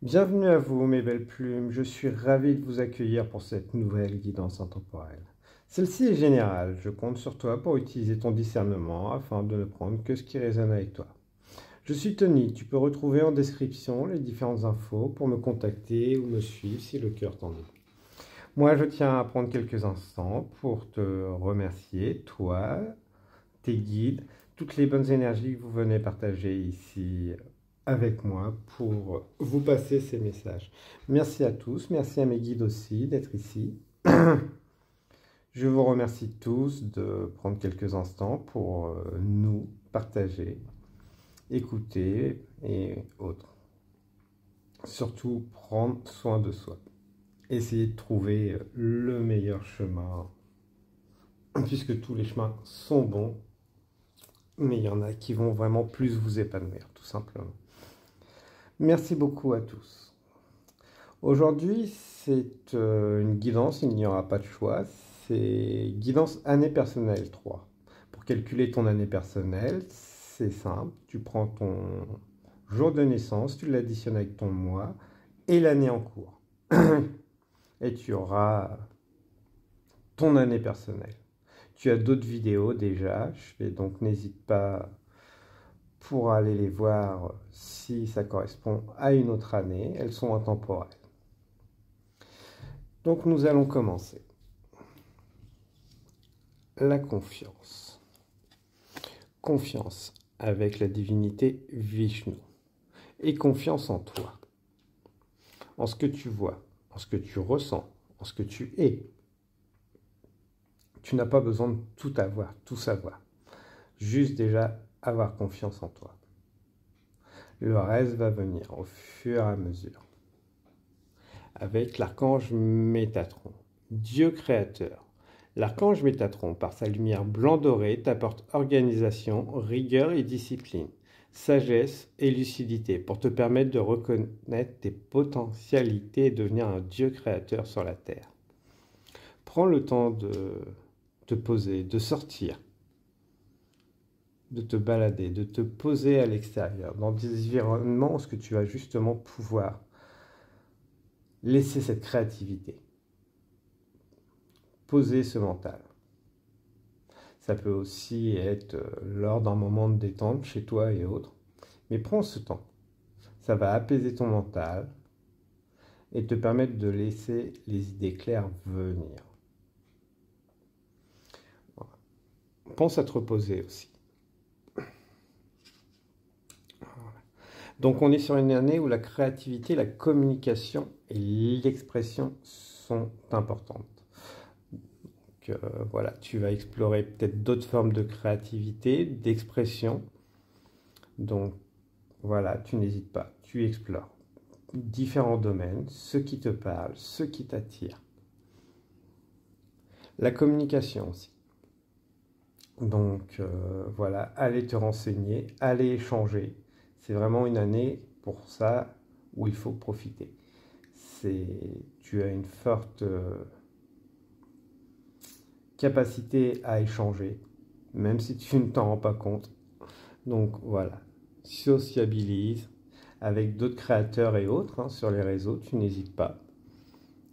Bienvenue à vous, mes belles plumes. Je suis ravi de vous accueillir pour cette nouvelle guidance intemporelle. Celle-ci est générale. Je compte sur toi pour utiliser ton discernement afin de ne prendre que ce qui résonne avec toi. Je suis Tony. Tu peux retrouver en description les différentes infos pour me contacter ou me suivre si le cœur t'en dit. Moi, je tiens à prendre quelques instants pour te remercier, toi, tes guides, toutes les bonnes énergies que vous venez partager ici avec moi pour vous passer ces messages. Merci à tous, merci à mes guides aussi d'être ici. Je vous remercie tous de prendre quelques instants pour nous partager, écouter et autres. Surtout prendre soin de soi. Essayer de trouver le meilleur chemin, puisque tous les chemins sont bons, mais il y en a qui vont vraiment plus vous épanouir, tout simplement. Merci beaucoup à tous. Aujourd'hui, c'est une guidance, il n'y aura pas de choix, c'est guidance année personnelle 3. Pour calculer ton année personnelle, c'est simple, tu prends ton jour de naissance, tu l'additionnes avec ton mois et l'année en cours. Et tu auras ton année personnelle. Tu as d'autres vidéos déjà, donc n'hésite pas pour aller les voir si ça correspond à une autre année. Elles sont intemporelles. Donc nous allons commencer. La confiance. Confiance avec la divinité Vishnu. Et confiance en toi. En ce que tu vois, en ce que tu ressens, en ce que tu es. Tu n'as pas besoin de tout avoir, tout savoir. Juste déjà avoir confiance en toi. Le reste va venir au fur et à mesure. Avec l'archange Métatron, Dieu créateur. L'archange Métatron, par sa lumière blanc-doré, t'apporte organisation, rigueur et discipline, sagesse et lucidité pour te permettre de reconnaître tes potentialités et devenir un Dieu créateur sur la Terre. Prends le temps de te poser, de sortir, de te balader, de te poser à l'extérieur, dans des environnements où tu vas justement pouvoir laisser cette créativité, poser ce mental. Ça peut aussi être lors d'un moment de détente chez toi et autres. Mais prends ce temps. Ça va apaiser ton mental et te permettre de laisser les idées claires venir. Voilà. Pense à te reposer aussi. Donc on est sur une année où la créativité, la communication et l'expression sont importantes. Donc, voilà, tu vas explorer peut-être d'autres formes de créativité, d'expression. Donc voilà, tu n'hésites pas, tu explores différents domaines, ceux qui te parlent, ceux qui t'attirent. La communication aussi. Donc voilà, allez te renseigner, allez échanger. C'est vraiment une année pour ça où il faut profiter. Tu as une forte capacité à échanger, même si tu ne t'en rends pas compte. Donc voilà, sociabilise avec d'autres créateurs et autres sur les réseaux, tu n'hésites pas.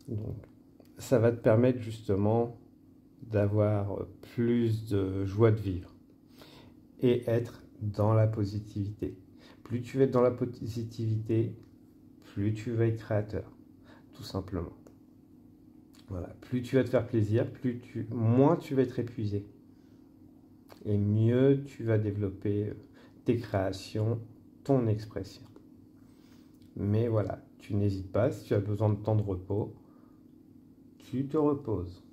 Donc ça va te permettre justement d'avoir plus de joie de vivre et être dans la positivité. Plus tu vas être dans la positivité, plus tu vas être créateur, tout simplement. Voilà. Plus tu vas te faire plaisir, moins tu vas être épuisé. Et mieux tu vas développer tes créations, ton expression. Mais voilà, tu n'hésites pas, si tu as besoin de temps de repos, tu te reposes.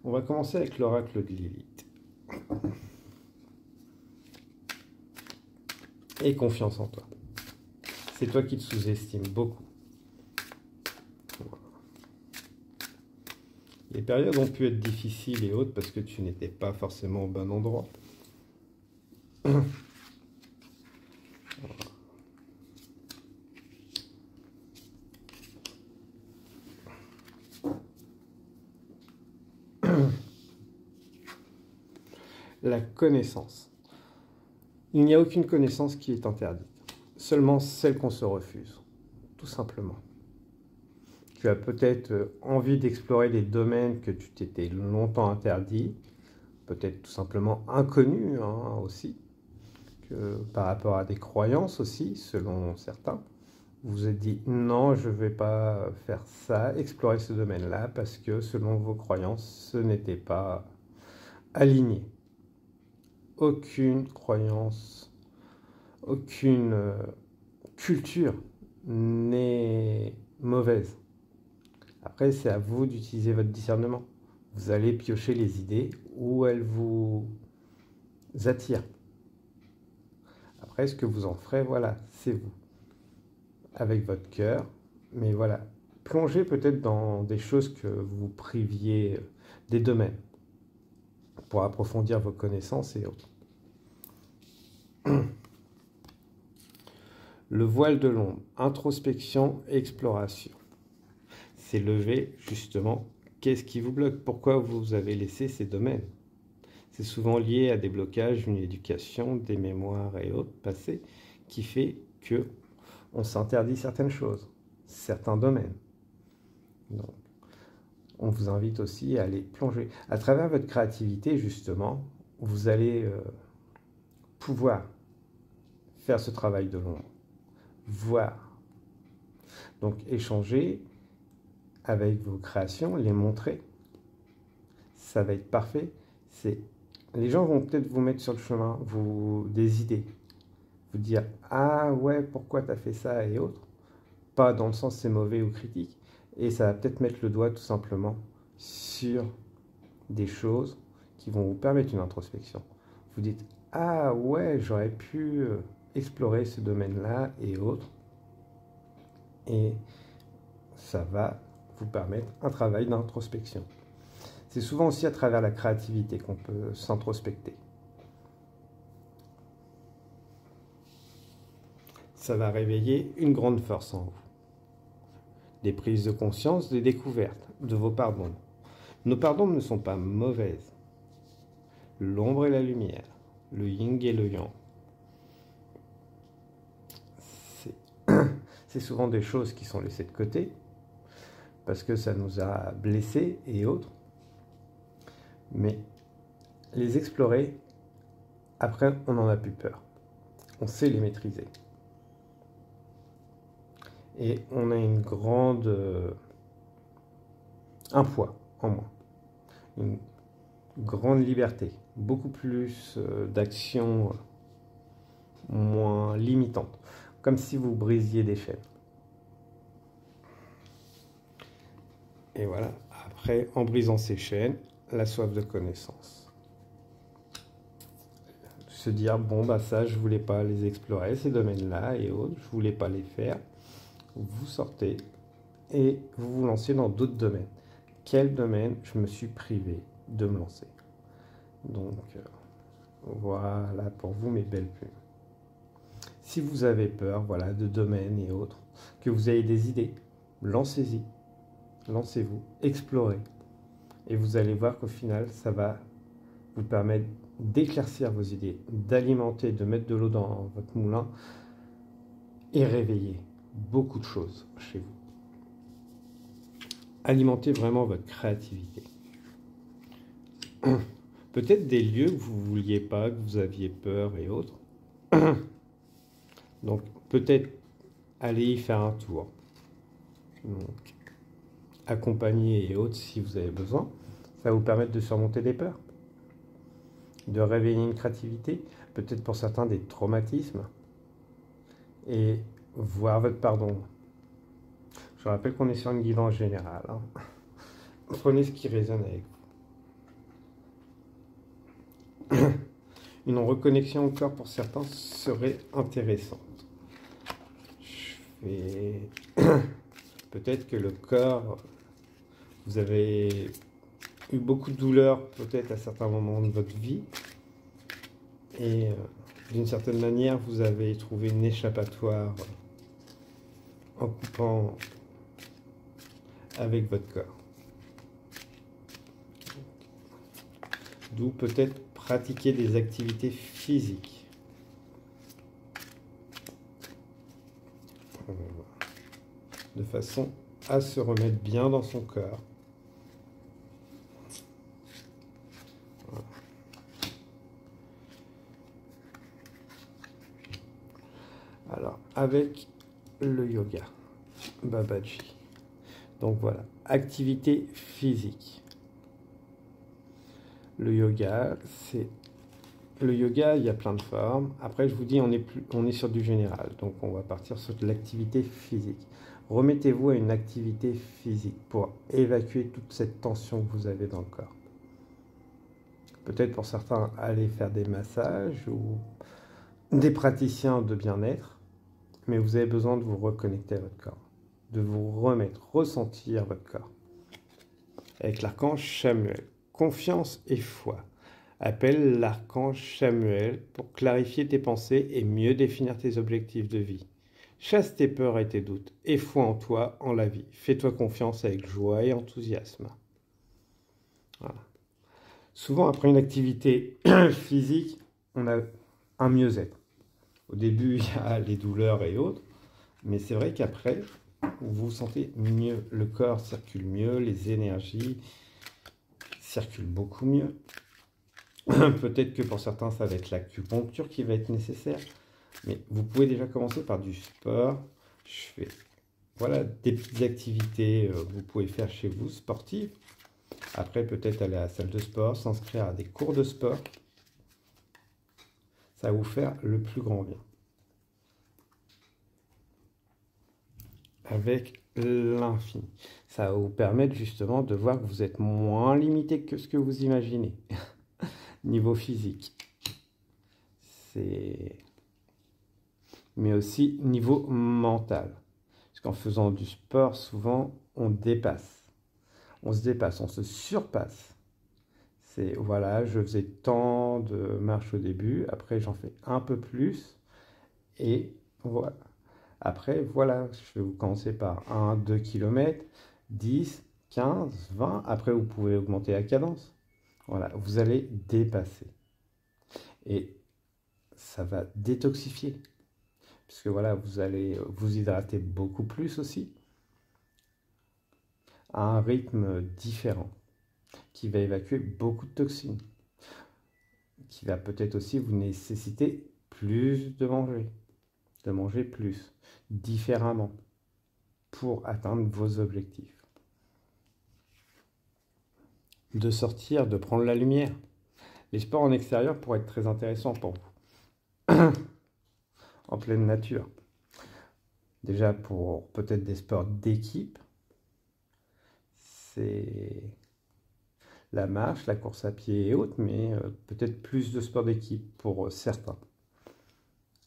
On va commencer avec l'oracle de Lilith. Et confiance en toi. C'est toi qui te sous-estimes beaucoup. Les périodes ont pu être difficiles et autres parce que tu n'étais pas forcément au bon endroit. La connaissance. Il n'y a aucune connaissance qui est interdite, seulement celle qu'on se refuse. tout simplement. Tu as peut-être envie d'explorer des domaines que tu t'étais longtemps interdit, peut-être tout simplement inconnus aussi, que par rapport à des croyances aussi, selon certains. Vous vous êtes dit non, je ne vais pas faire ça, explorer ce domaine-là, parce que selon vos croyances, ce n'était pas aligné. Aucune croyance, aucune culture n'est mauvaise. Après, c'est à vous d'utiliser votre discernement. Vous allez piocher les idées où elles vous attirent. Après, ce que vous en ferez, voilà, c'est vous. Avec votre cœur. Mais voilà, plongez peut-être dans des choses que vous priviez, des domaines, pour approfondir vos connaissances et autres. Le voile de l'ombre, introspection, exploration. C'est lever justement, qu'est-ce qui vous bloque? Pourquoi vous avez laissé ces domaines? C'est souvent lié à des blocages, une éducation, des mémoires et autres passés, qui fait que on s'interdit certaines choses, certains domaines. Donc, on vous invite aussi à aller plonger. À travers votre créativité, justement, vous allez pouvoir faire ce travail de l'ombre, voir. Donc, échanger avec vos créations, les montrer. Ça va être parfait. Les gens vont peut-être vous mettre sur le chemin, des idées. Vous dire « Ah ouais, pourquoi tu as fait ça ?» et autres. Pas dans le sens c'est mauvais ou critique. Et ça va peut-être mettre le doigt tout simplement sur des choses qui vont vous permettre une introspection. Vous dites « Ah ouais, j'aurais pu explorer ce domaine-là et autres. » Et ça va vous permettre un travail d'introspection. C'est souvent aussi à travers la créativité qu'on peut s'introspecter. Ça va réveiller une grande force en vous. Des prises de conscience, des découvertes, de vos pardons. Nos pardons ne sont pas mauvaises. L'ombre et la lumière, le yin et le yang. C'est souvent des choses qui sont laissées de côté, parce que ça nous a blessés et autres. Mais les explorer, après, on n'en a plus peur. On sait les maîtriser. Et on a une grande... un poids en moins. Une grande liberté. Beaucoup plus d'action moins limitante. Comme si vous brisiez des chaînes. Et voilà. Après, en brisant ces chaînes, la soif de connaissance. Se dire, bon, bah ça, je voulais pas les explorer, ces domaines-là et autres, je voulais pas les faire. Vous sortez et vous vous lancez dans d'autres domaines. Quel domaine je me suis privé de me lancer? Donc, voilà pour vous mes belles plumes. Si vous avez peur, voilà, de domaines et autres, que vous avez des idées, lancez-y, lancez-vous, explorez. Et vous allez voir qu'au final, ça va vous permettre d'éclaircir vos idées, d'alimenter, de mettre de l'eau dans votre moulin et réveiller beaucoup de choses chez vous. Alimentez vraiment votre créativité. Peut-être des lieux que vous ne vouliez pas, que vous aviez peur et autres. Donc peut-être aller y faire un tour. Donc, accompagner et autres si vous avez besoin. Ça va vous permettre de surmonter des peurs, de réveiller une créativité, peut-être pour certains des traumatismes, et voir votre pardon. Je rappelle qu'on est sur une guidance générale. Prenez ce qui résonne avec vous. Une reconnexion au corps pour certains serait intéressante. Peut-être que le corps, vous avez eu beaucoup de douleurs peut-être à certains moments de votre vie et d'une certaine manière vous avez trouvé une échappatoire en coupant avec votre corps. D'où peut-être pratiquer des activités physiques. de façon à se remettre bien dans son corps. Voilà. Alors, avec le yoga, Babaji. Donc voilà, activité physique. Le yoga, il y a plein de formes. Après, je vous dis, on est sur du général. Donc, on va partir sur de l'activité physique. Remettez-vous à une activité physique pour évacuer toute cette tension que vous avez dans le corps. Peut-être pour certains, aller faire des massages ou des praticiens de bien-être. Mais vous avez besoin de vous reconnecter à votre corps. De vous remettre, ressentir votre corps. Avec l'archange Samuel. Confiance et foi. Appelle l'archange Samuel pour clarifier tes pensées et mieux définir tes objectifs de vie. Chasse tes peurs et tes doutes et foi en toi, en la vie. Fais-toi confiance avec joie et enthousiasme. Voilà. Souvent, après une activité physique, on a un mieux-être. Au début, il y a les douleurs et autres, mais c'est vrai qu'après, vous vous sentez mieux. Le corps circule mieux, les énergies circulent beaucoup mieux. Peut-être que pour certains, ça va être l'acupuncture qui va être nécessaire. Mais vous pouvez déjà commencer par du sport. Je fais voilà, des petites activités que vous pouvez faire chez vous, sportives. Après, peut-être aller à la salle de sport, s'inscrire à des cours de sport. Ça va vous faire le plus grand bien. Avec l'infini. Ça va vous permettre justement de voir que vous êtes moins limité que ce que vous imaginez. Niveau physique. Mais aussi niveau mental. Parce qu'en faisant du sport, souvent, on dépasse. On se dépasse, on se surpasse. C'est, voilà, je faisais tant de marches au début, après j'en fais un peu plus, et voilà. Après, voilà, je vais vous commencer par 1, 2 km, 10, 15, 20, après vous pouvez augmenter la cadence. Voilà, vous allez dépasser. Et ça va détoxifier. Puisque voilà, vous allez vous hydrater beaucoup plus aussi, à un rythme différent, qui va évacuer beaucoup de toxines, qui va peut-être aussi vous nécessiter plus de manger plus, différemment, pour atteindre vos objectifs. De sortir, de prendre la lumière. Les sports en extérieur pourraient être très intéressants pour vous. En pleine nature. Déjà pour peut-être des sports d'équipe, c'est la marche, la course à pied et autres, mais peut-être plus de sports d'équipe pour certains.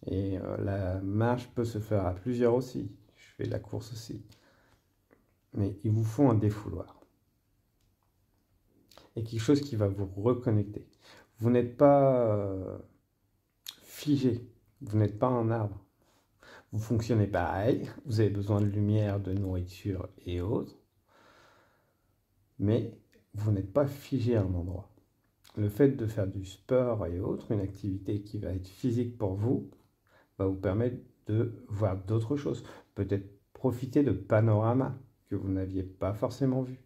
Et la marche peut se faire à plusieurs aussi. Je fais de la course aussi. Mais il vous faut un défouloir. Et quelque chose qui va vous reconnecter. Vous n'êtes pas figé. Vous n'êtes pas un arbre. Vous fonctionnez pareil. Vous avez besoin de lumière, de nourriture et autres. Mais vous n'êtes pas figé à un endroit. Le fait de faire du sport et autres, une activité qui va être physique pour vous, va vous permettre de voir d'autres choses. Peut-être profiter de panoramas que vous n'aviez pas forcément vus.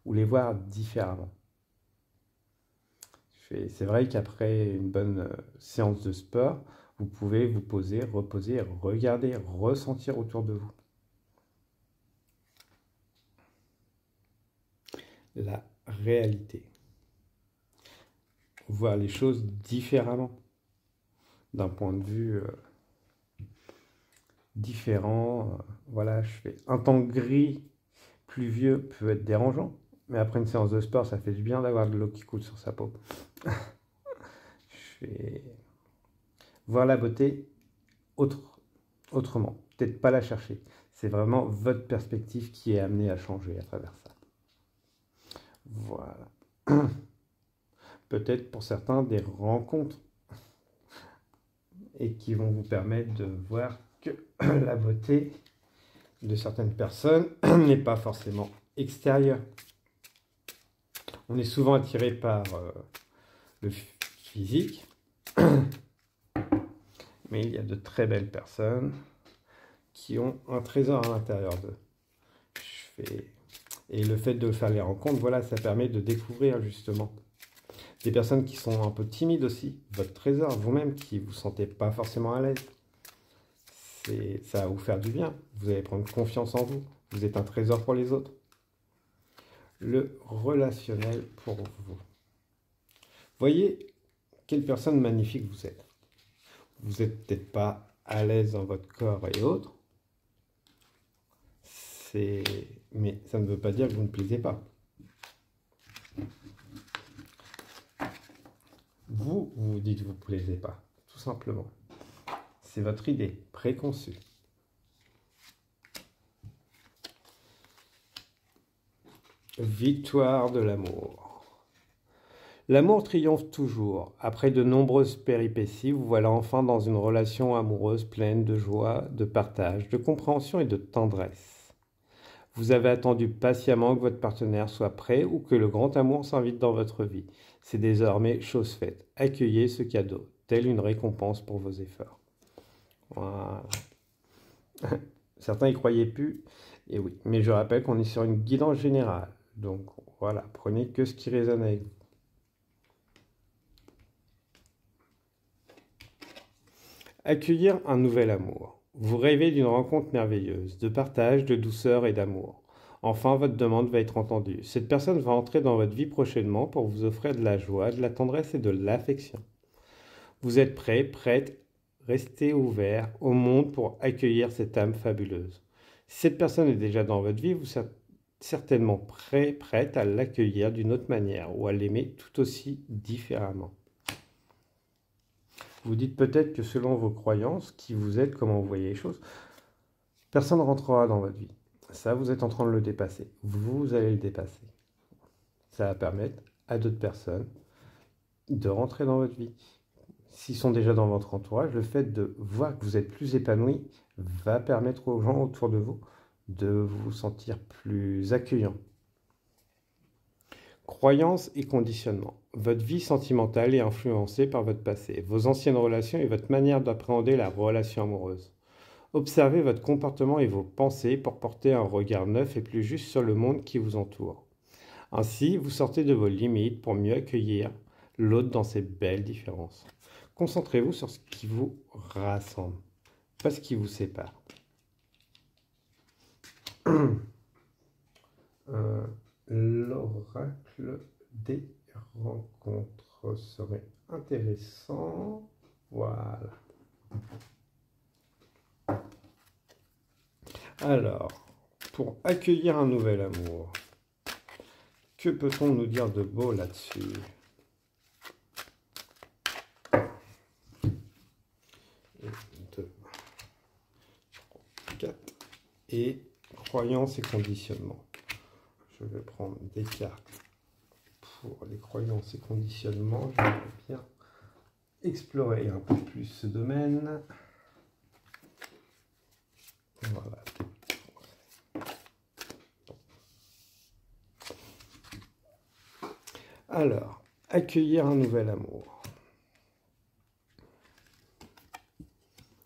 Ou les voir différemment. C'est vrai qu'après une bonne séance de sport, vous pouvez vous poser, reposer, regarder, ressentir autour de vous. La réalité. Voir les choses différemment. D'un point de vue différent. Voilà, je fais un temps gris, pluvieux peut être dérangeant. Mais après une séance de sport, ça fait du bien d'avoir de l'eau qui coule sur sa peau. Je fais voir la beauté autrement. Peut-être pas la chercher. C'est vraiment votre perspective qui est amenée à changer à travers ça. Voilà. Peut-être pour certains des rencontres. Et qui vont vous permettre de voir que la beauté de certaines personnes n'est pas forcément extérieure. On est souvent attiré par le physique, mais il y a de très belles personnes qui ont un trésor à l'intérieur d'eux. Et le fait de faire les rencontres, voilà, ça permet de découvrir justement des personnes qui sont un peu timides aussi, votre trésor, vous-même qui ne vous sentez pas forcément à l'aise. Ça va vous faire du bien, vous allez prendre confiance en vous, vous êtes un trésor pour les autres. Le relationnel pour vous. Voyez quelle personne magnifique vous êtes. Vous n'êtes peut-être pas à l'aise dans votre corps et autres, mais ça ne veut pas dire que vous ne plaisez pas. Vous dites que vous ne plaisez pas, tout simplement. C'est votre idée préconçue. Victoire de l'amour. L'amour triomphe toujours. Après de nombreuses péripéties, vous voilà enfin dans une relation amoureuse pleine de joie, de partage, de compréhension et de tendresse. Vous avez attendu patiemment que votre partenaire soit prêt ou que le grand amour s'invite dans votre vie. C'est désormais chose faite. Accueillez ce cadeau, telle une récompense pour vos efforts. Voilà. Certains y croyaient plus, et oui. Mais je rappelle qu'on est sur une guidance générale. Donc voilà, prenez que ce qui résonne avec vous. Accueillir un nouvel amour. Vous rêvez d'une rencontre merveilleuse, de partage, de douceur et d'amour. Enfin, votre demande va être entendue. Cette personne va entrer dans votre vie prochainement pour vous offrir de la joie, de la tendresse et de l'affection. Vous êtes prêt, prête, restez ouvert au monde pour accueillir cette âme fabuleuse. Si cette personne est déjà dans votre vie, vous êtes certainement prête à l'accueillir d'une autre manière ou à l'aimer tout aussi différemment. Vous dites peut-être que selon vos croyances, qui vous êtes, comment vous voyez les choses, personne ne rentrera dans votre vie. Ça, vous êtes en train de le dépasser. Vous allez le dépasser. Ça va permettre à d'autres personnes de rentrer dans votre vie. S'ils sont déjà dans votre entourage, le fait de voir que vous êtes plus épanoui va permettre aux gens autour de vous de vous sentir plus accueillant. Croyances et conditionnements. Votre vie sentimentale est influencée par votre passé, vos anciennes relations et votre manière d'appréhender la relation amoureuse. Observez votre comportement et vos pensées pour porter un regard neuf et plus juste sur le monde qui vous entoure. Ainsi, vous sortez de vos limites pour mieux accueillir l'autre dans ses belles différences. Concentrez-vous sur ce qui vous rassemble, pas ce qui vous sépare. L'oracle des rencontres serait intéressant. Voilà. Alors, pour accueillir un nouvel amour, que peut-on nous dire de beau là-dessus? 1, 2, 3, 4. Et croyances et conditionnements. Je vais prendre des cartes pour les croyances et conditionnements. Je vais bien explorer un peu plus ce domaine. Voilà. Alors, accueillir un nouvel amour.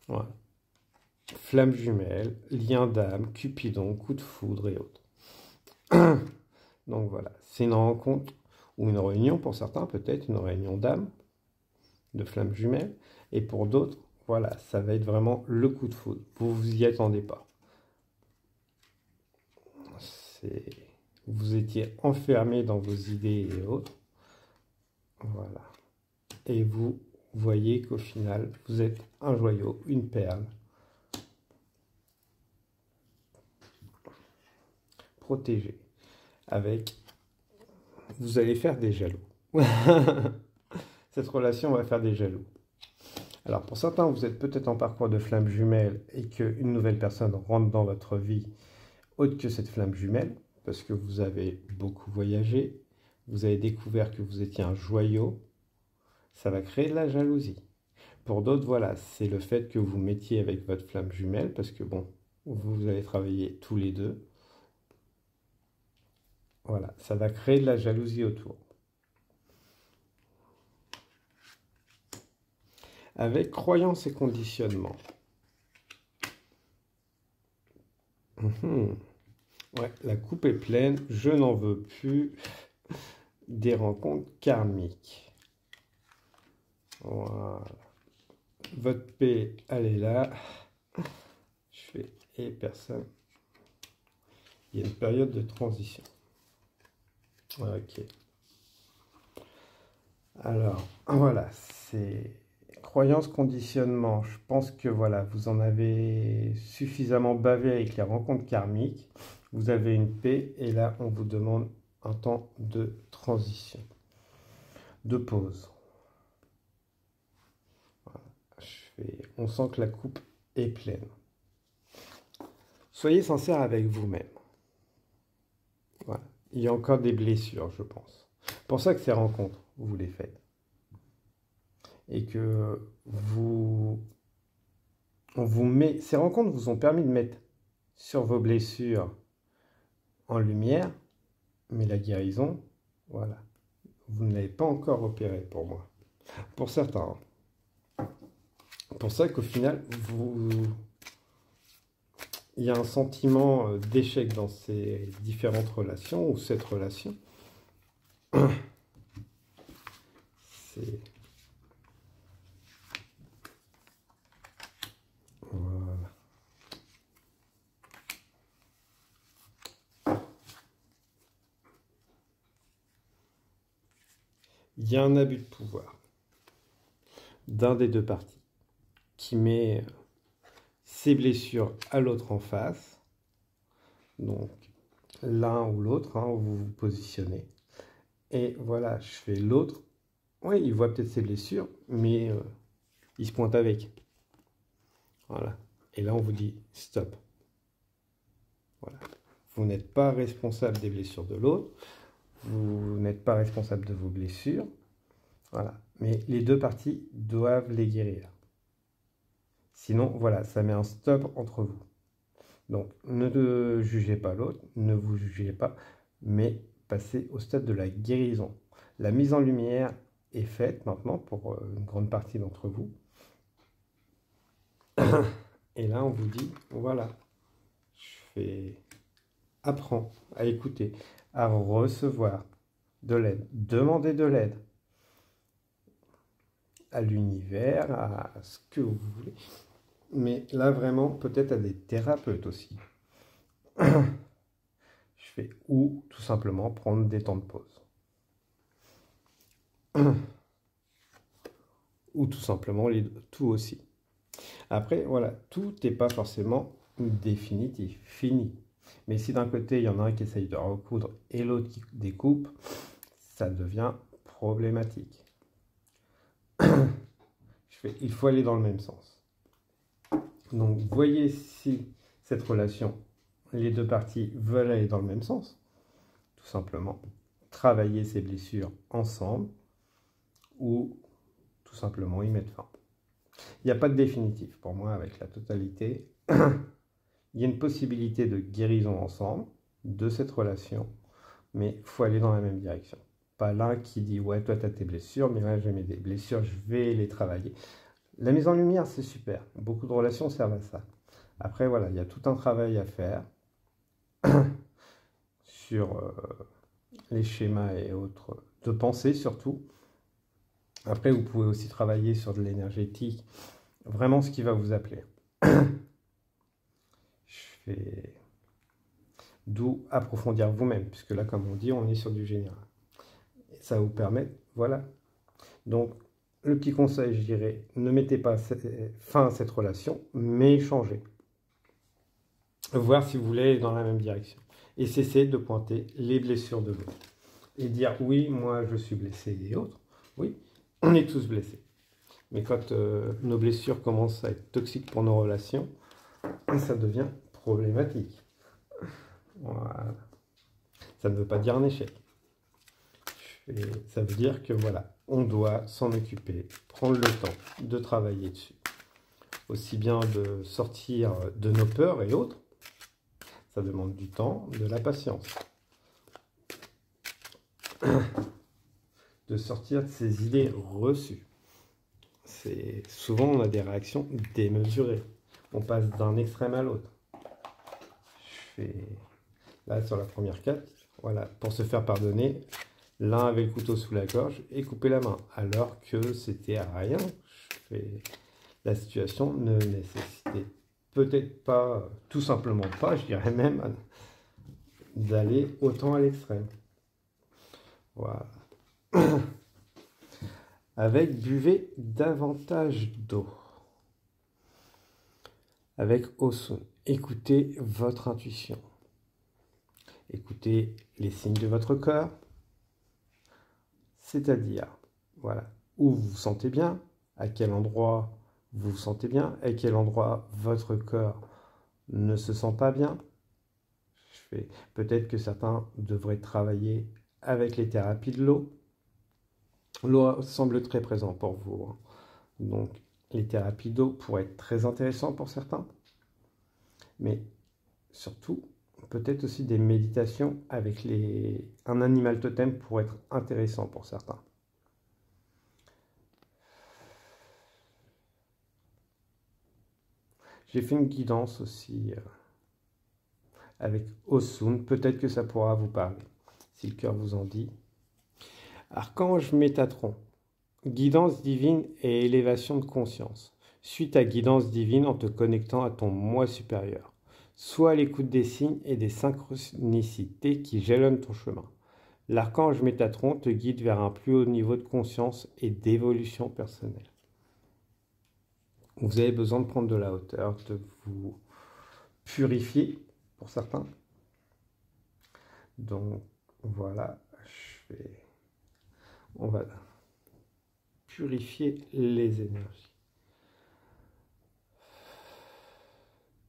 Voilà. Flamme jumelle, lien d'âme, Cupidon, coup de foudre et autres. Donc voilà, c'est une rencontre ou une réunion pour certains, peut-être une réunion d'âme, de flamme jumelle, et pour d'autres, voilà, ça va être vraiment le coup de foudre. Vous vous y attendez pas. Vous étiez enfermé dans vos idées et autres. Voilà. Et vous voyez qu'au final, vous êtes un joyau, une perle. Protégé. Avec, vous allez faire des jaloux. Cette relation va faire des jaloux. Alors pour certains, vous êtes peut-être en parcours de flamme jumelle et qu'une nouvelle personne rentre dans votre vie autre que cette flamme jumelle, parce que vous avez beaucoup voyagé, vous avez découvert que vous étiez un joyau, ça va créer de la jalousie. Pour d'autres, voilà, c'est le fait que vous mettiez avec votre flamme jumelle, parce que bon, vous allez travailler tous les deux. Voilà, ça va créer de la jalousie autour. Avec croyances et conditionnements. Mhm. Ouais, la coupe est pleine, je n'en veux plus des rencontres karmiques. Voilà. Votre paix, elle est là. Je fais et personne. Il y a une période de transition. Ok. Alors, voilà, c'est croyance, conditionnement. Je pense que voilà, vous en avez suffisamment bavé avec les rencontres karmiques. Vous avez une paix et là, on vous demande un temps de transition, de pause. Voilà. On sent que la coupe est pleine. Soyez sincère avec vous-même. Voilà. Il y a encore des blessures, je pense. C'est pour ça que ces rencontres, vous les faites. Et que on vous met, ces rencontres vous ont permis de mettre sur vos blessures en lumière, mais la guérison, voilà, vous ne l'avez pas encore opérée pour moi. Pour certains. Pour ça qu'au final, il y a un sentiment d'échec dans ces différentes relations ou cette relation. C'est... Voilà. Il y a un abus de pouvoir d'un des deux parties qui met ses blessures à l'autre en face. Donc, l'un ou l'autre, hein, vous vous positionnez. Et voilà, je fais l'autre. Oui, il voit peut-être ses blessures, mais il se pointe avec. Voilà. Et là, on vous dit stop. Voilà. Vous n'êtes pas responsable des blessures de l'autre. Vous n'êtes pas responsable de vos blessures. Voilà. Mais les deux parties doivent les guérir. Sinon, voilà, ça met un stop entre vous. Donc, ne jugez pas l'autre, ne vous jugez pas, mais passez au stade de la guérison. La mise en lumière est faite maintenant pour une grande partie d'entre vous. Et là, on vous dit, voilà, apprends à écouter, à recevoir de l'aide, demander de l'aide à l'univers, à ce que vous voulez. Mais là, vraiment, peut-être à des thérapeutes aussi. Ou tout simplement prendre des temps de pause. Ou tout simplement tout aussi. Après, voilà, tout n'est pas forcément définitif, fini. Mais si d'un côté, il y en a un qui essaye de recoudre et l'autre qui découpe, ça devient problématique. Il faut aller dans le même sens. Donc, voyez si cette relation, les deux parties veulent aller dans le même sens. Tout simplement, travailler ces blessures ensemble ou tout simplement y mettre fin. Il n'y a pas de définitif pour moi avec la totalité. Il y a une possibilité de guérison ensemble de cette relation, mais il faut aller dans la même direction. Pas l'un qui dit ouais, toi tu as tes blessures, mais là j'ai mes blessures, je vais les travailler. La mise en lumière, c'est super. Beaucoup de relations servent à ça. Après, voilà, il y a tout un travail à faire sur les schémas et autres, de pensée surtout. Après, vous pouvez aussi travailler sur de l'énergétique, vraiment ce qui va vous appeler. D'où approfondir vous-même, puisque là, comme on dit, on est sur du général. Et ça va vous permettre, voilà. Donc, le petit conseil, je dirais, ne mettez pas fin à cette relation, mais échangez. Voir si vous voulez aller dans la même direction. Et cessez de pointer les blessures de l'autre. Et dire, oui, moi, je suis blessé et autres. Oui, on est tous blessés. Mais quand nos blessures commencent à être toxiques pour nos relations, ça devient problématique. Voilà. Ça ne veut pas dire un échec. Et ça veut dire que voilà, on doit s'en occuper, prendre le temps de travailler dessus. Aussi bien de sortir de nos peurs et autres, ça demande du temps, de la patience. De sortir de ces idées reçues. Souvent on a des réactions démesurées. On passe d'un extrême à l'autre. fais là sur la première carte, voilà, pour se faire pardonner, l'un avait le couteau sous la gorge et coupé la main, alors que c'était à rien. La situation ne nécessitait peut-être pas, tout simplement pas, je dirais même, d'aller autant à l'extrême. Voilà. Avec buvez davantage d'eau. Avec Osun, écoutez votre intuition. Écoutez les signes de votre corps, c'est-à-dire, voilà, où vous vous sentez bien, à quel endroit vous vous sentez bien, à quel endroit votre corps ne se sent pas bien. Peut-être que certains devraient travailler avec les thérapies de l'eau. L'eau semble très présent pour vous, hein. Donc, les thérapies d'eau pourraient être très intéressantes pour certains. Mais surtout, peut-être aussi des méditations avec un animal totem pourrait être intéressant pour certains. J'ai fait une guidance aussi avec Osun. Peut-être que ça pourra vous parler, si le cœur vous en dit. Archange Métatron. Guidance divine et élévation de conscience. Suis ta guidance divine en te connectant à ton moi supérieur. Sois à l'écoute des signes et des synchronicités qui jalonnent ton chemin. L'archange Métatron te guide vers un plus haut niveau de conscience et d'évolution personnelle. Vous avez besoin de prendre de la hauteur, de vous purifier pour certains. Donc voilà, on va purifier les énergies.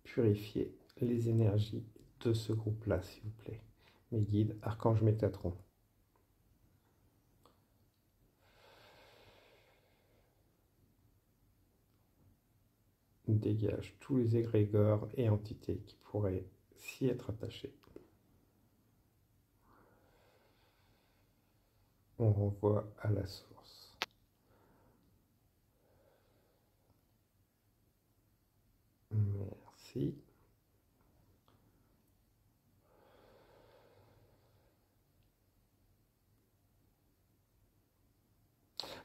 Purifier les énergies de ce groupe-là, s'il vous plaît. Mes guides, Archange Métatron. Dégage tous les égrégores et entités qui pourraient s'y être attachés. On renvoie à la source. Merci.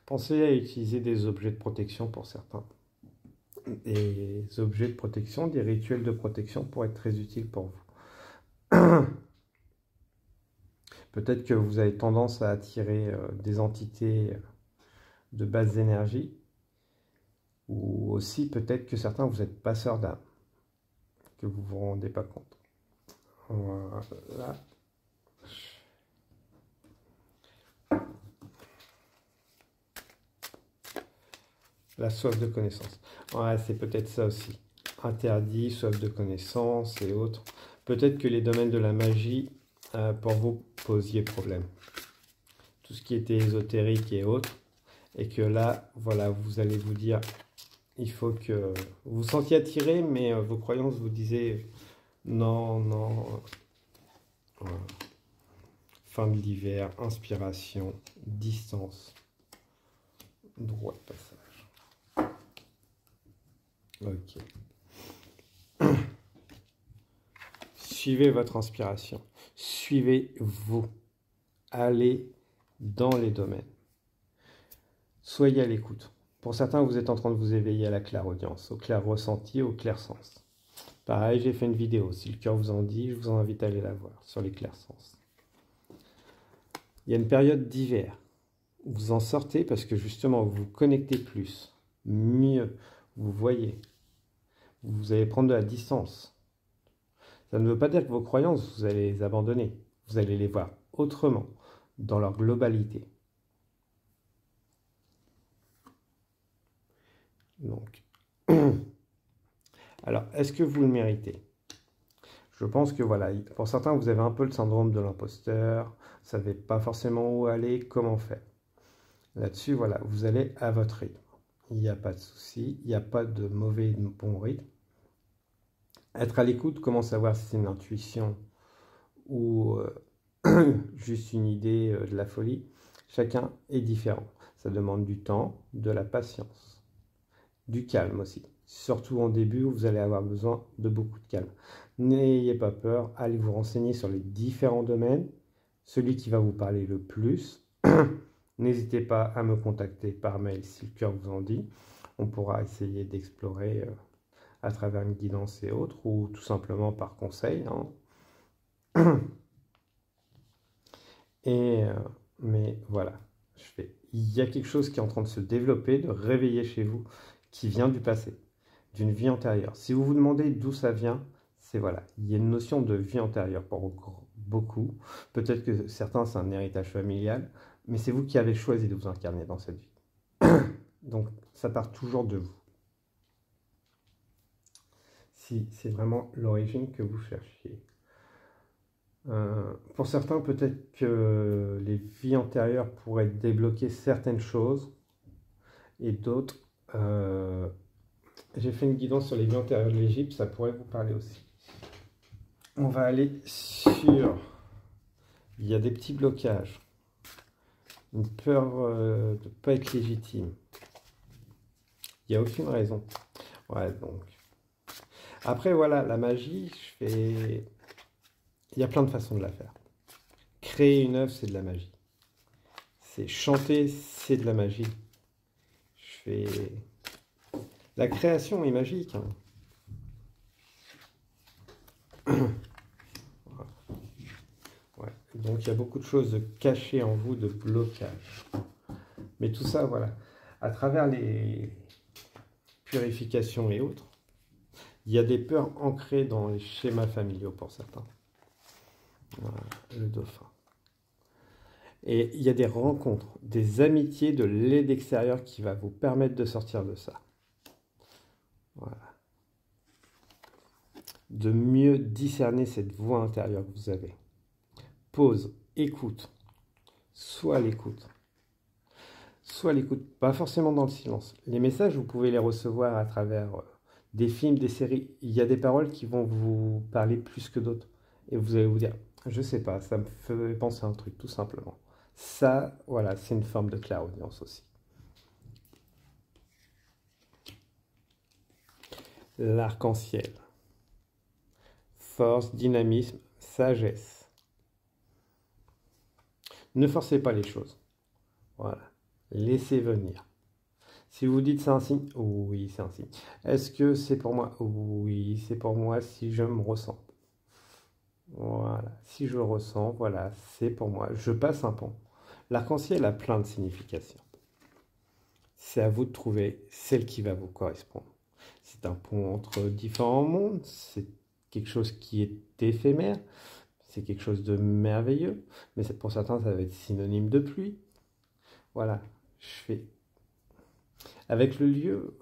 Pensez à utiliser des objets de protection pour certains. Des objets de protection, des rituels de protection pourraient être très utiles pour vous. Peut-être que vous avez tendance à attirer des entités de basse énergie, ou aussi peut-être que certains vous êtes passeurs d'âme, que vous ne vous rendez pas compte. Voilà. La soif de connaissance. Ouais, c'est peut-être ça aussi. Interdit, soif de connaissance et autres. Peut-être que les domaines de la magie, pour vous, posiez problème. Tout ce qui était ésotérique et autres. Et que là, voilà, vous allez vous dire, il faut que vous vous sentiez attiré, mais vos croyances vous disaient, non, non. Voilà. Fin de l'hiver, inspiration, distance, droit de passage. Ok. Suivez votre inspiration. Suivez-vous. Allez dans les domaines. Soyez à l'écoute. Pour certains, vous êtes en train de vous éveiller à la clairaudience, au clair ressenti, au clair-sens. Pareil, j'ai fait une vidéo. Si le cœur vous en dit, je vous invite à aller la voir sur les clairs-sens. Il y a une période d'hiver. Vous en sortez parce que justement, vous vous connectez plus, mieux. Vous voyez, vous allez prendre de la distance. Ça ne veut pas dire que vos croyances, vous allez les abandonner. Vous allez les voir autrement, dans leur globalité. Donc, alors, est-ce que vous le méritez? Je pense que voilà, pour certains, vous avez un peu le syndrome de l'imposteur, vous ne savez pas forcément où aller, comment faire. Là-dessus, voilà, vous allez à votre rythme. Il n'y a pas de souci, il n'y a pas de mauvais ou de bon rythme. Être à l'écoute, comment savoir si c'est une intuition ou juste une idée de la folie? Chacun est différent. Ça demande du temps, de la patience, du calme aussi. Surtout en début où vous allez avoir besoin de beaucoup de calme. N'ayez pas peur, allez vous renseigner sur les différents domaines, celui qui va vous parler le plus. N'hésitez pas à me contacter par mail si le cœur vous en dit. On pourra essayer d'explorer à travers une guidance et autres, ou tout simplement par conseil, hein. Mais voilà, il y a quelque chose qui est en train de se développer, de réveiller chez vous, qui vient du passé, d'une vie antérieure. Si vous vous demandez d'où ça vient, c'est voilà, il y a une notion de vie antérieure pour beaucoup. Peut-être que certains, c'est un héritage familial, mais c'est vous qui avez choisi de vous incarner dans cette vie. Donc, ça part toujours de vous. Si c'est vraiment l'origine que vous cherchiez. Pour certains, peut-être que les vies antérieures pourraient débloquer certaines choses, et d'autres, j'ai fait une guidance sur les vies antérieures de l'Égypte, ça pourrait vous parler aussi. On va aller sur... Il y a des petits blocages, une peur de ne pas être légitime. Il n'y a aucune raison. Ouais, donc... Après, voilà, la magie, il y a plein de façons de la faire. Créer une œuvre, c'est de la magie. C'est chanter, c'est de la magie. La création est magique, hein. Ouais. Donc il y a beaucoup de choses cachées en vous, de blocage. Mais tout ça, voilà, à travers les purifications et autres, il y a des peurs ancrées dans les schémas familiaux pour certains. Voilà, le dauphin. Et il y a des rencontres, des amitiés de l'aide extérieure qui va vous permettre de sortir de ça. Voilà. De mieux discerner cette voix intérieure que vous avez. Pause, écoute. Soit l'écoute. Soit l'écoute, pas forcément dans le silence. Les messages, vous pouvez les recevoir à travers des films, des séries. Il y a des paroles qui vont vous parler plus que d'autres. Et vous allez vous dire, je sais pas, ça me fait penser à un truc, tout simplement. Ça, voilà, c'est une forme de clairaudience aussi. L'arc-en-ciel. Force, dynamisme, sagesse. Ne forcez pas les choses. Voilà. Laissez venir. Si vous dites c'est un signe, oui, c'est un signe. Est-ce que c'est pour moi? Oui, c'est pour moi si je me ressens. Voilà. Si je le ressens, voilà, c'est pour moi. Je passe un pont. L'arc-en-ciel a plein de significations. C'est à vous de trouver celle qui va vous correspondre. C'est un pont entre différents mondes, c'est quelque chose qui est éphémère, c'est quelque chose de merveilleux, mais pour certains, ça va être synonyme de pluie. Voilà, Avec le lieu,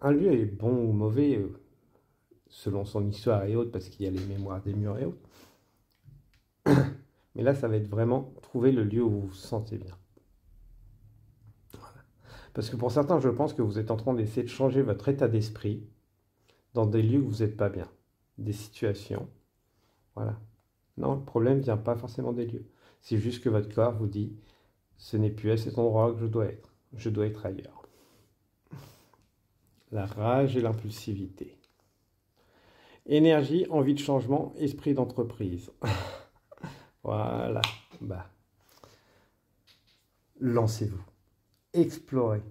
un lieu est bon ou mauvais selon son histoire et autres, parce qu'il y a les mémoires des murs et autres. Mais là, ça va être vraiment trouver le lieu où vous vous sentez bien. Voilà. Parce que pour certains, je pense que vous êtes en train d'essayer de changer votre état d'esprit dans des lieux où vous n'êtes pas bien, des situations. Voilà. Non, le problème ne vient pas forcément des lieux. C'est juste que votre corps vous dit, ce n'est plus à cet endroit que je dois être. Je dois être ailleurs. La rage et l'impulsivité. Énergie, envie de changement, esprit d'entreprise. Voilà. Lancez-vous. Explorez.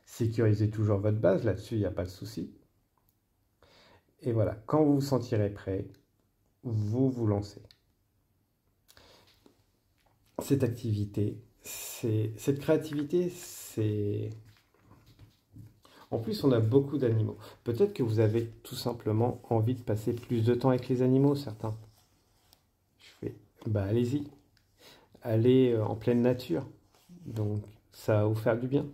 Sécurisez toujours votre base, là-dessus, il n'y a pas de souci. Et voilà, quand vous vous sentirez prêt, vous vous lancez. Cette activité, cette créativité, c'est... En plus, on a beaucoup d'animaux. Peut-être que vous avez tout simplement envie de passer plus de temps avec les animaux, certains. Allez-y. Allez en pleine nature. Donc, ça va vous faire du bien.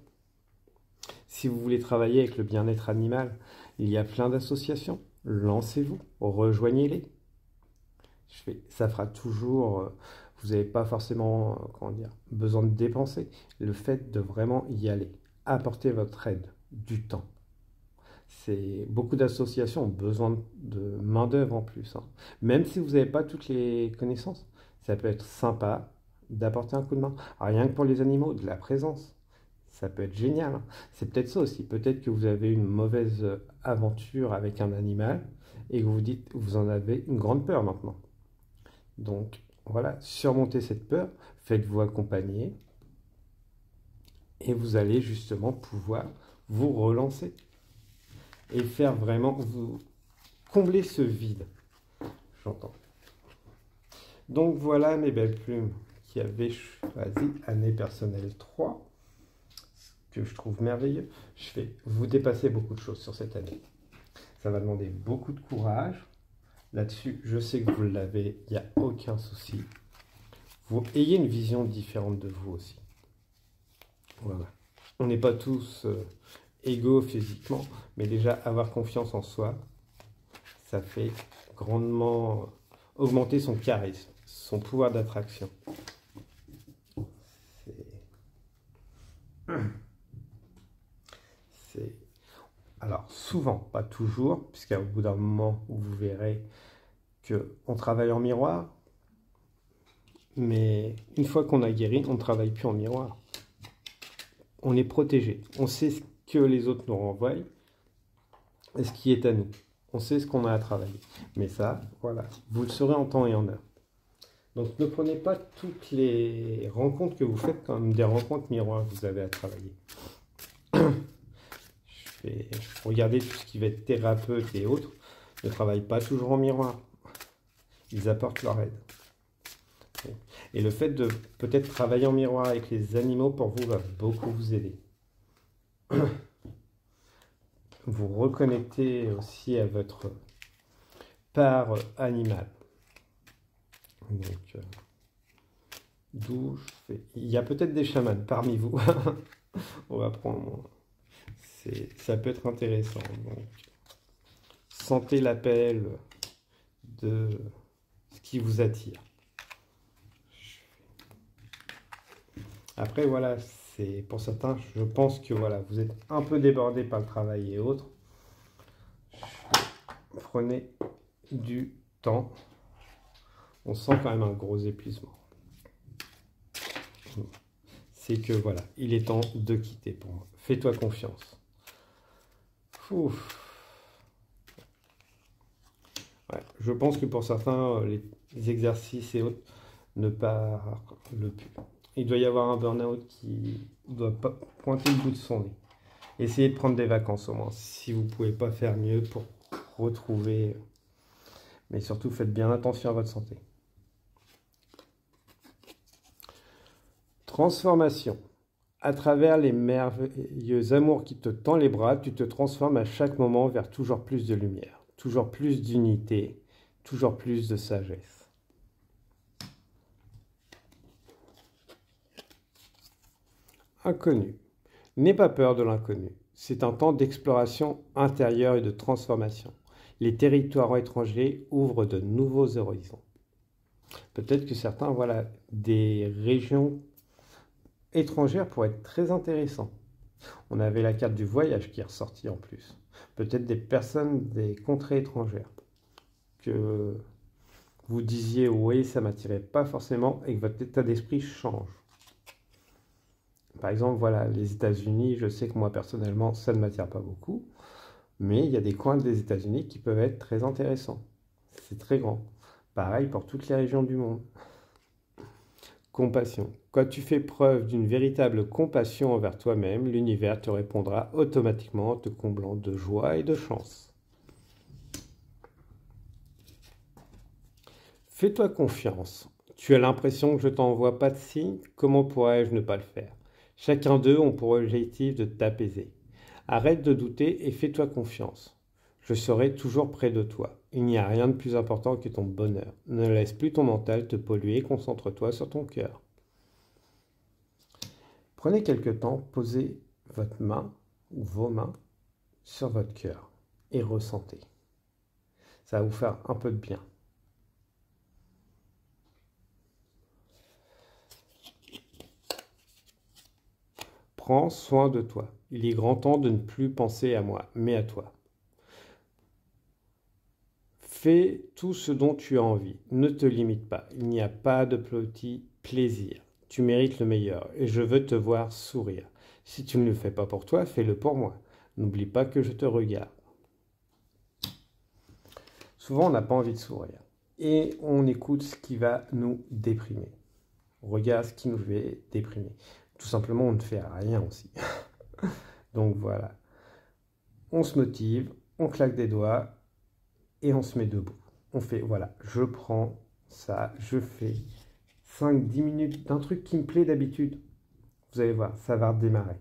Si vous voulez travailler avec le bien-être animal, il y a plein d'associations. Lancez-vous, rejoignez-les. Ça fera toujours... vous n'avez pas forcément besoin de dépenser. Le fait de vraiment y aller, apporter votre aide, du temps. Beaucoup d'associations ont besoin de main-d'œuvre en plus. Hein. Même si vous n'avez pas toutes les connaissances, ça peut être sympa d'apporter un coup de main. Rien que pour les animaux, de la présence. Ça peut être génial, hein. C'est peut-être ça aussi. Peut-être que vous avez une mauvaise aventure avec un animal et que vous vous dites, vous en avez une grande peur maintenant. Donc voilà, surmontez cette peur, faites-vous accompagner et vous allez justement pouvoir vous relancer et faire vraiment, vous combler ce vide. J'entends. Donc voilà mes belles plumes qui avaient choisi année personnelle 3, que je trouve merveilleux. Je vais vous dépasser beaucoup de choses sur cette année. Ça va demander beaucoup de courage. Là-dessus, je sais que vous l'avez, il n'y a aucun souci. Vous ayez une vision différente de vous aussi. Voilà. On n'est pas tous égaux physiquement, mais déjà avoir confiance en soi, ça fait grandement augmenter son charisme, son pouvoir d'attraction. Alors souvent, pas toujours, puisqu'au bout d'un moment, vous verrez qu'on travaille en miroir, mais une fois qu'on a guéri, on ne travaille plus en miroir. On est protégé. On sait ce que les autres nous renvoient et ce qui est à nous. On sait ce qu'on a à travailler. Mais ça, voilà, vous le saurez en temps et en heure. Donc ne prenez pas toutes les rencontres que vous faites comme des rencontres miroirs que vous avez à travailler. Regardez tout ce qui va être thérapeute et autres, ne travaillent pas toujours en miroir. Ils apportent leur aide. Et le fait de peut-être travailler en miroir avec les animaux pour vous va beaucoup vous aider. Vous reconnectez aussi à votre part animale. Donc, d'où je fais. Il y a peut-être des chamans parmi vous. On va prendre. Ça peut être intéressant. Donc, sentez l'appel de ce qui vous attire. Après, voilà, c'est pour certains, je pense que voilà, vous êtes un peu débordé par le travail et autres. Prenez du temps. On sent quand même un gros épuisement. C'est que voilà, il est temps de quitter pour moi. Fais-toi confiance. Ouf. Ouais, je pense que pour certains, les exercices et autres ne parlent plus. Il doit y avoir un burn-out qui doit pas pointer le bout de son nez. Essayez de prendre des vacances au moins, si vous ne pouvez pas faire mieux pour retrouver. Mais surtout, faites bien attention à votre santé. Transformation. À travers les merveilleux amours qui te tend les bras, tu te transformes à chaque moment vers toujours plus de lumière, toujours plus d'unité, toujours plus de sagesse. Inconnu. N'aie pas peur de l'inconnu. C'est un temps d'exploration intérieure et de transformation. Les territoires étrangers ouvrent de nouveaux horizons. Peut-être que certains, voilà, des régions étrangères pourraient être très intéressants. On avait la carte du voyage qui est ressortie en plus. Peut-être des personnes des contrées étrangères que vous disiez oui, ça m'attirait pas forcément et que votre état d'esprit change. Par exemple, voilà, les États-Unis, je sais que moi personnellement, ça ne m'attire pas beaucoup, mais il y a des coins des États-Unis qui peuvent être très intéressants. C'est très grand. Pareil pour toutes les régions du monde. Compassion. Quand tu fais preuve d'une véritable compassion envers toi-même, l'univers te répondra automatiquement en te comblant de joie et de chance. Fais-toi confiance. Tu as l'impression que je t'envoie pas de signe? Comment pourrais-je ne pas le faire? Chacun d'eux ont pour objectif de t'apaiser. Arrête de douter et fais-toi confiance. Je serai toujours près de toi. Il n'y a rien de plus important que ton bonheur. Ne laisse plus ton mental te polluer, concentre-toi sur ton cœur. Prenez quelque temps, posez votre main ou vos mains sur votre cœur et ressentez. Ça va vous faire un peu de bien. Prends soin de toi. Il est grand temps de ne plus penser à moi, mais à toi. Fais tout ce dont tu as envie. Ne te limite pas. Il n'y a pas de petit plaisir. Tu mérites le meilleur et je veux te voir sourire. Si tu ne le fais pas pour toi, fais-le pour moi. N'oublie pas que je te regarde. Souvent, on n'a pas envie de sourire. Et on écoute ce qui va nous déprimer. On regarde ce qui nous fait déprimer. Tout simplement, on ne fait rien aussi. Donc voilà. On se motive, on claque des doigts et on se met debout. On fait, voilà, je prends ça, je fais 5-10 minutes d'un truc qui me plaît d'habitude. Vous allez voir, ça va redémarrer.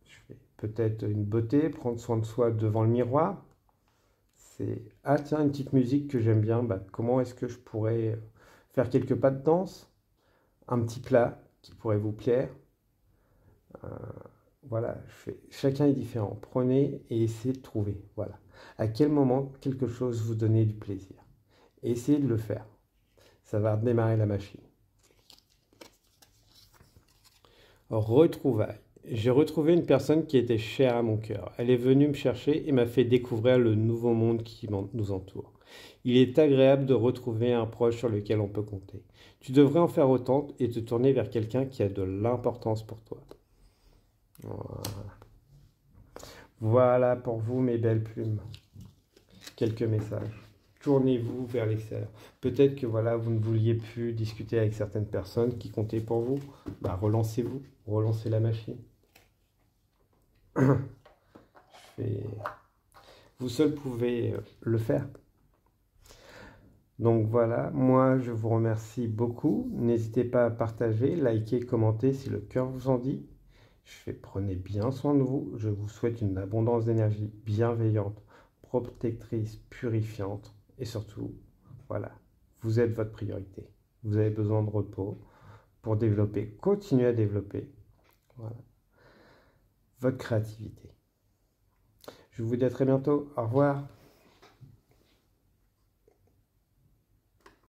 Je fais peut-être une beauté, prendre soin de soi devant le miroir. C'est, ah tiens, une petite musique que j'aime bien, bah, comment est-ce que je pourrais faire quelques pas de danse? Un petit plat qui pourrait vous plaire. Euh, voilà, chacun est différent. Prenez et essayez de trouver. Voilà. À quel moment quelque chose vous donnait du plaisir. Essayez de le faire. Ça va redémarrer la machine. Retrouvailles. J'ai retrouvé une personne qui était chère à mon cœur. Elle est venue me chercher et m'a fait découvrir le nouveau monde qui nous entoure. Il est agréable de retrouver un proche sur lequel on peut compter. Tu devrais en faire autant et te tourner vers quelqu'un qui a de l'importance pour toi. Voilà. Voilà pour vous mes belles plumes. Quelques messages. Tournez-vous vers l'extérieur. Peut-être que voilà, vous ne vouliez plus discuter avec certaines personnes qui comptaient pour vous. Bah, relancez-vous, relancez la machine. Vous seul pouvez le faire. Donc voilà, moi je vous remercie beaucoup. N'hésitez pas à partager, liker, commenter si le cœur vous en dit. Prenez bien soin de vous. Je vous souhaite une abondance d'énergie bienveillante, protectrice, purifiante. Et surtout, voilà, vous êtes votre priorité. Vous avez besoin de repos pour développer, continuer à développer voilà, votre créativité. Je vous dis à très bientôt. Au revoir.